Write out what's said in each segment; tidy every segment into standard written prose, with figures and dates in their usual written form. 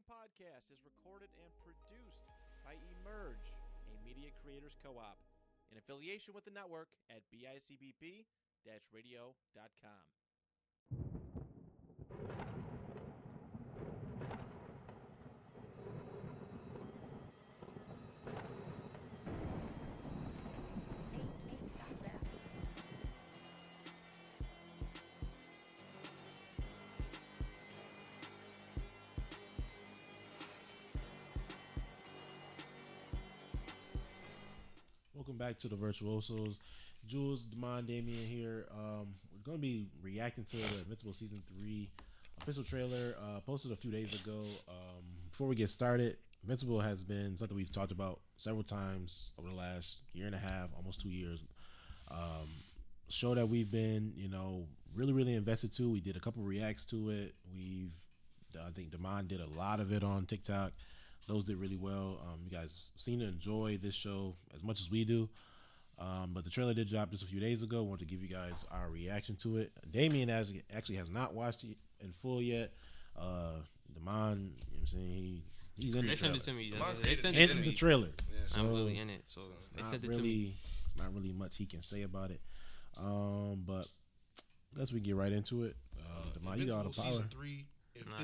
podcast is recorded and produced by Emerge, a media creators co-op, in affiliation with the network at bicbp-radio.com. Welcome back to the Virtuosos. Jules, Demond, Damien here. We're going to be reacting to the Invincible Season 3 official trailer posted a few days ago. Before we get started, Invincible has been something we've talked about several times over the last year and a half, almost 2 years. Show that we've been, really invested to. We did a couple reacts to it. I think Demond did a lot of it on TikTok. Those did really well. You guys seem to enjoy this show as much as we do. But the trailer did drop just a few days ago. I wanted to give you guys our reaction to it. Damien actually has not watched it in full yet. Demond, you know what I'm saying? He's in the trailer. They sent it to me. They sent it in the trailer. Yeah. So I'm really in it, so they sent it to me. It's not really much he can say about it. But let's get right into it. Demond, you got all the power. Season 3.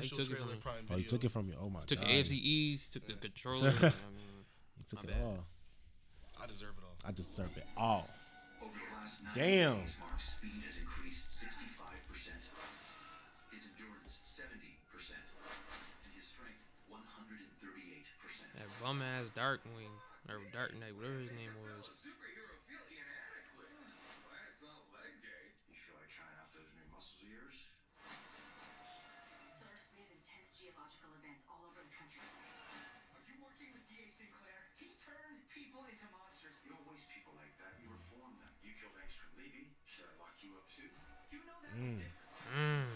He took it from me. Oh, he took it from you. Oh my god. Took the AFC East, took the controller. He took it all. I deserve it all. I deserve it all. Over the last 9 Damn. days, Mark's speed has increased 65%, his endurance 70%, and his strength 138%. That bum ass Dark Wing or Dark Knight, whatever his name was. Superhero feel inadequate. Well, it's not leg day. You feel like trying out those new muscles of yours? Sir, we have intense geological events all over the country. Are you working with D.A. Sinclair? He turned people into monsters. You don't waste people like that. You reform them. You killed 𝙁𝙗𝙢𝙀𝗕. Should I lock you up too? You know that was different.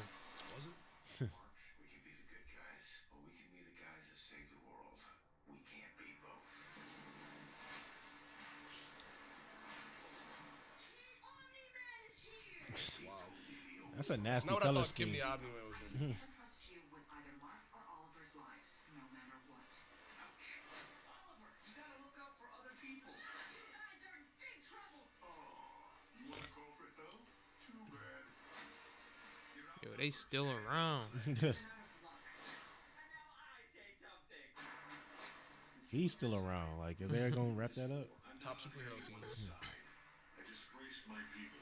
Was it? Mark, we can be the good guys, or we can be the guys that save the world. We can't be both. Omni-Man is here! Wow. That's a nasty Not what I color thought Kim scheme. the Omni-Man was going to be. I never trust you with either Mark or Oliver's lives, no matter what. Ouch. Oliver, you gotta look out for other people. You guys are in big trouble. Oh, you wanna call for help? Too bad. Yo, they still around. Out of luck. And now I say something. He's still around. Like, if they're gonna wrap that up. Top superhero team. I disgraced my people.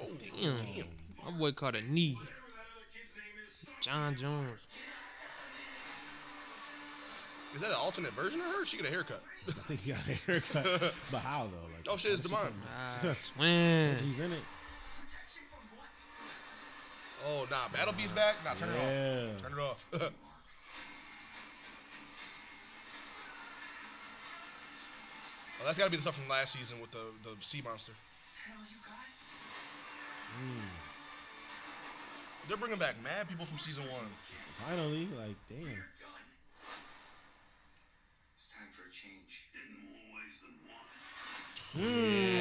Oh, Damn. My boy caught a knee. Whatever that other kid's name is, John Jones. Is that an alternate version of her? She get a haircut. I think he got a haircut. But how though? Like, Oh shit, it's Demond. Twin. he's in it. protection from what? Oh nah, Battle Beast's back. Nah, turn it Yeah. off. Turn it off. Oh, that's gotta be the stuff from last season with the sea monster. Is that all you got? They're bringing back mad people from season 1. Finally, like, damn. We're done. It's time for a change. In more ways than one.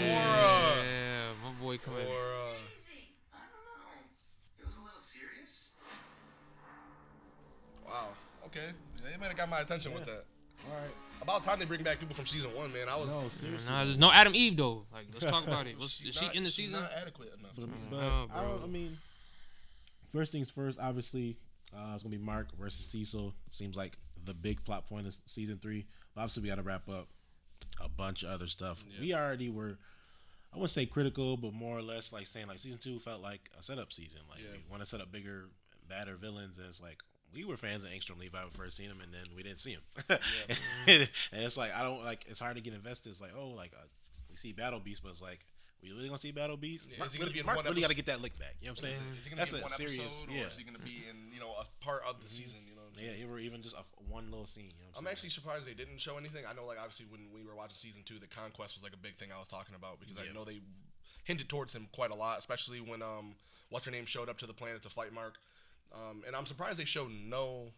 Yeah, my boy coming. Or Easy. I don't know. It was a little serious. wow. Okay, they might have got my attention with that. All right. About time they bring back people from season 1, man. I was. No, seriously. Nah, there's no Adam Eve though. Like, let's talk about it. Is she not- in the she's season? Not adequate enough. But, to me. but Oh, bro. I mean, first things first. Obviously, it's gonna be Mark versus Cecil. Seems like the big plot point of season 3. But obviously, we got to wrap up a bunch of other stuff. Yeah. We already were. I wouldn't say critical, but more or less like saying like season 2 felt like a setup season. Like Yeah. we want to set up bigger, badder villains. And it's like we were fans of Angstrom Levi when we first seen him, and then we didn't see him. and it's like I don't like. It's hard to get invested. It's like we see Battle Beast, but it's like we really gonna see Battle Beast. Yeah, Mark, is he gonna be in Mark one really got to episode? get that lick back. You know what I'm saying? Is he gonna That's be in a one serious. episode, or is he gonna be in a part of the season? You know. What I'm saying? Yeah, or even just one little scene. You know what I'm saying? actually surprised they didn't show anything. I know, like, obviously when we were watching season 2, the conquest was like a big thing I was talking about because I Yeah. know they hinted towards him quite a lot, especially when what's her name showed up to the planet to fight Mark. And I'm surprised they showed no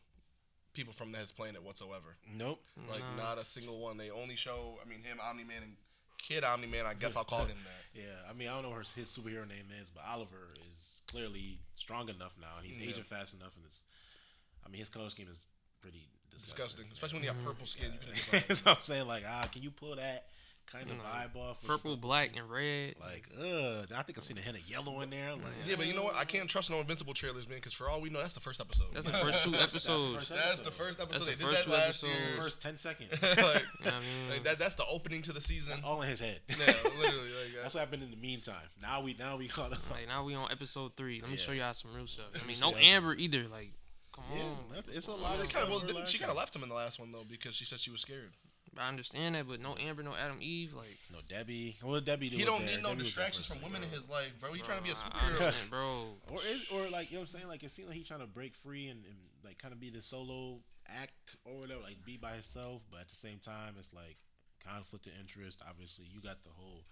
people from his planet whatsoever. Nope. Like not a single one. They only show, I mean, him, Omni-Man, and Kid Omni-Man. I guess I'll call him that. Yeah, I mean, I don't know what his superhero name is, but Oliver is clearly strong enough now, and he's Yeah. aging fast enough, and his color scheme is pretty disgusting. disgusting. Especially when you have purple skin. You can just like, That's what I'm saying. Like, can you pull that kind of vibe off? with Purple, black, and red. Like, I think I've seen a hint of yellow in there. Like, yeah, but you know what? I can't trust no Invincible trailers, man, because for all we know, that's the first episode. That's the first 2 episodes. That's the first episode. That's the They first did that 2 last episodes. year. the first 10 seconds. like, You know what I mean? like that's the opening to the season. All in his head. Yeah, literally. Like, That's what happened in the meantime. Now we caught up. Like, now we on episode 3. Let me Yeah. show y'all some real stuff. I mean, show no y'all Amber either. Like, come Yeah, on. it's a I lot. mean, of they kind of, stuff well, for she kind of last left him in the last one though because she said she was scared. I understand that, but no Amber, no Adam Eve. Like, time. No Debbie. Well, Debbie. He was don't there. need no Debbie was there distractions for a from women in second. his life, bro. He trying to be a I superhero. understand, bro. Or like, you know what I'm saying? Like, it seems like he's trying to break free and like kind of be the solo act or whatever, like be by himself. But at the same time, it's like conflict of interest. Obviously, you got the whole,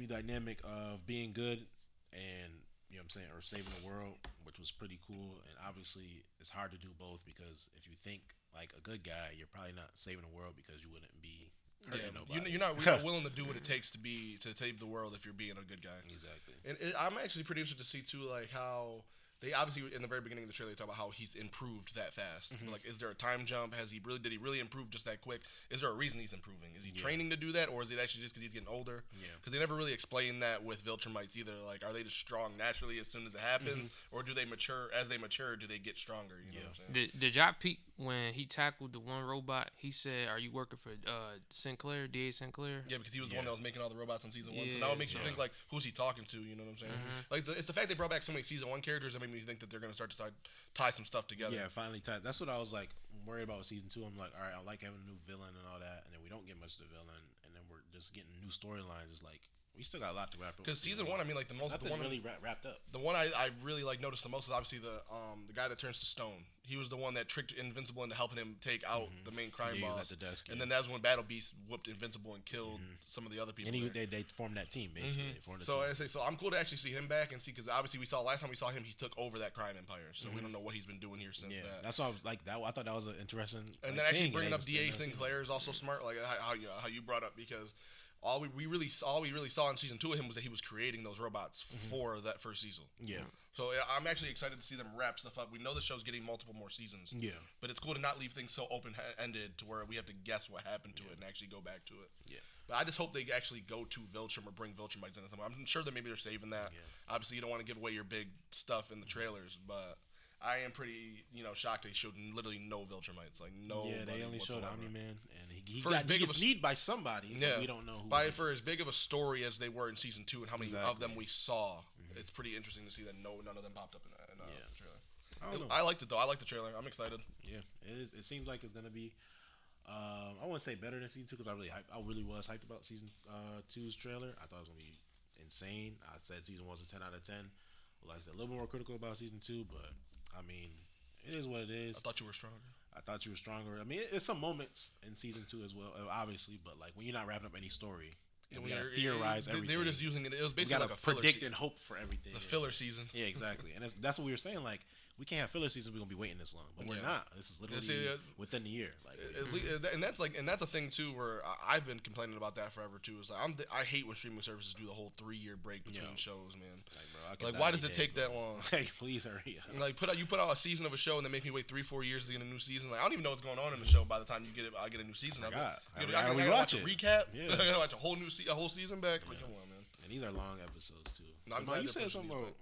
dynamic of being good and, you know what I'm saying, or saving the world, which was pretty cool. And obviously, it's hard to do both because if you think like a good guy, you're probably not saving the world because you wouldn't be hurting nobody. You're not willing to do what it takes to save the world if you're being a good guy. Exactly. And I'm actually pretty interested to see too, like how they obviously in the very beginning of the trailer they talk about how he's improved that fast. Mm-hmm. Like, is there a time jump? Did he really improve just that quick? Is there a reason he's improving? Is he training to do that, or is it actually just because he's getting older? Yeah. Because they never really explain that with 𝗏𝗏𝗏𝗏 either. Like, are they just strong naturally as soon as it happens, or do they mature as they mature? Do they get stronger? You know what I'm saying? Did y'all peep when he tackled the one robot? He said, "Are you working for Sinclair, D.A. Sinclair?" Yeah, because he was the one that was making all the robots on season 1. So Yeah, now it makes you think, like, who's he talking to? You know what I'm saying? Like, it's the fact they brought back so many season 1 characters that made me think that they're going to start to tie some stuff together. Yeah, finally tied. That's what I was like worried about with season 2. I'm like, all right, I like having a new villain and all that, and then we don't get much of the villain, and then we're just getting new storylines. It's like we still got a lot to wrap up. Because season 1, I mean, like the nothing one really wrapped up. The one I really like noticed the most is obviously the guy that turns to stone. He was the one that tricked Invincible into helping him take out the main crime Yeah, he was boss. at the desk, and yeah. then that's when Battle Beast whooped Invincible and killed some of the other people. And there. they formed that team basically. They formed a So team. I say, so I'm cool to actually see him back and see, because obviously last time we saw him, he took over that crime empire. So we don't know what he's been doing here since Yeah, that. that's why I was like that. I thought that was an interesting. And like, then actually thing, bringing yeah, up D.A. Sinclair is also smart, like how you brought up, because all we really saw in season 2 of him was that he was creating those robots for that first season. Yeah. So I'm actually excited to see them wrap stuff up. We know the show's getting multiple more seasons. Yeah. But it's cool to not leave things so open-ended to where we have to guess what happened to it and actually go back to it. Yeah. But I just hope they actually go to 𝗏𝗏𝗏𝗏 or bring 𝗏𝗏𝗏𝗏 in somewhere. I'm sure that maybe they're saving that. Yeah. Obviously, you don't want to give away your big stuff in the trailers, but I am pretty, shocked they showed literally no 𝗏𝗏𝗏𝗏𝗏s. Like, no. Yeah, they only showed Omni-Man, and he For as big of gets a- need by somebody. Yeah. But we don't know who. For as big of a story as they were in season 2 and how many of them we saw, it's pretty interesting to see that none of them popped up in the trailer. I don't know. I liked it though. I liked the trailer. I'm excited. Yeah, it seems like it's gonna be. I wouldn't say better than season 2 because I really was hyped about season 2's trailer. I thought it was gonna be insane. I said season 1's a 10 out of 10. Like I said, a little bit more critical about season 2, but I mean, it is what it is. I thought you were stronger. I mean, it's some moments in season 2 as well, obviously, but like when you're not wrapping up any story, and we gotta theorize everything. They were just using it. It was we basically gotta like a filler predict season. and hope for everything. The filler season. Yeah, exactly, and that's what we were saying. Like, we can't have filler seasons. We're gonna be waiting this long, but we're not. This is literally within the year. Like, and that's a thing too. Where I've been complaining about that forever too. Is like I hate when streaming services do the whole 3-year break between shows, man. Like, why does it take that long? Hey, please hurry up. Like, you put out a season of a show and then make me wait 3-4 years to get a new season. Like, I don't even know what's going on in the show by the time you get it. I get a new season of it. I gotta watch a recap. Yeah. I gotta watch a whole season back. Like, come on, man. And these are long episodes too. No, I'm But glad you they're said pushing something these about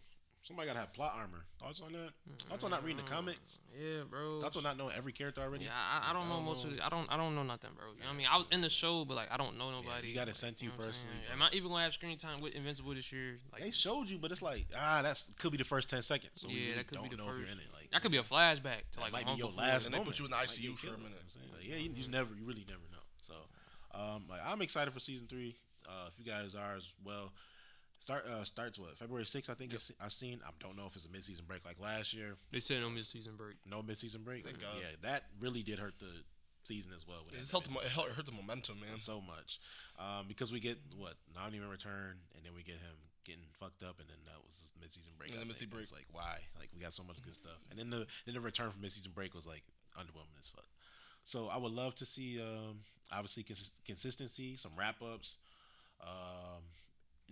somebody gotta have plot armor. Thoughts on that? Thoughts on not reading the comics? Yeah, bro. Thoughts on not knowing every character already? Yeah, I don't know most of it. I don't know nothing, bro. You know what I mean? I was in the show, but like I don't know nobody. You got it sent to you know what I'm personally. saying? Am I even gonna have screen time with Invincible this year? Like, They showed you, but it's like that could be the first 10 seconds. So we Yeah, really that could don't be the know if first. you're in it. Like, that could be a flashback to like might a be month your before. last And they moment. put you in the Might ICU get for a killed. minute. You know what I'm saying? Like, you really never know. So, like, I'm excited for season 3. If you guys are as well. Starts what, February 6th, I think. I seen. I don't know if it's a mid-season break like last year. They said no mid-season break. No mid-season break. Thank God. Yeah, that really did hurt the season as well. It hurt the momentum, man. So much, because we get not even return, and then we get him getting fucked up, and then that was his mid-season break. Yeah, I mid-season think. break. It's like, why? Like, we got so much good stuff, and then the return from mid-season break was like underwhelming as fuck. So I would love to see obviously consistency, some wrap-ups,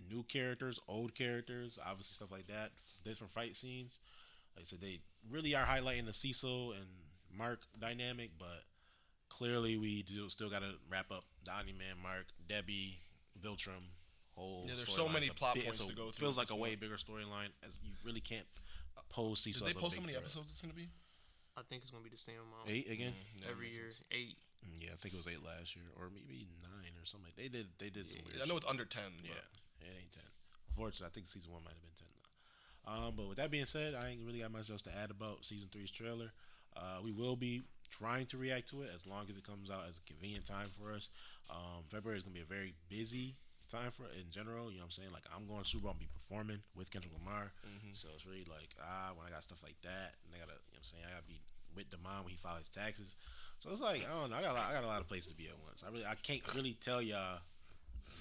new characters, old characters, obviously stuff like that, different fight scenes. Like I said, they really are highlighting the Cecil and Mark dynamic, but clearly we still got to wrap up the Omni-Man Mark, Debbie, Viltrum, whole. Yeah, there's so many plot points to go through. Feels like a way bigger storyline, as you really can't pose Seesaw. Did they post how many episodes it's gonna be? I think it's gonna be the same amount. 8 again? Every year, 8. Yeah, I think it was 8 last year, or maybe 9 or something. They did some weird. I know it's under 10. Yeah, it ain't 10. Unfortunately, I think season 1 might have been 10 though. But with that being said, I ain't really got much else to add about season 3's trailer. We will be trying to react to it as long as it comes out as a convenient time for us. February is gonna be a very busy time for in general. You know what I'm saying? Like, I'm going to Super Bowl and be performing with Kendrick Lamar. So it's really like, when I got stuff like that, and I gotta, you know what I'm saying, I gotta be with Demond when he files his taxes. So it's like, I don't know, I got a lot of places to be at once. I can't really tell y'all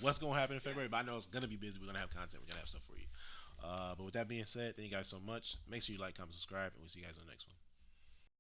what's gonna happen in February, but I know it's gonna be busy. We're gonna have content, we're gonna have stuff for you. But with that being said, thank you guys so much. Make sure you like, comment, subscribe, and we'll see you guys on the next one.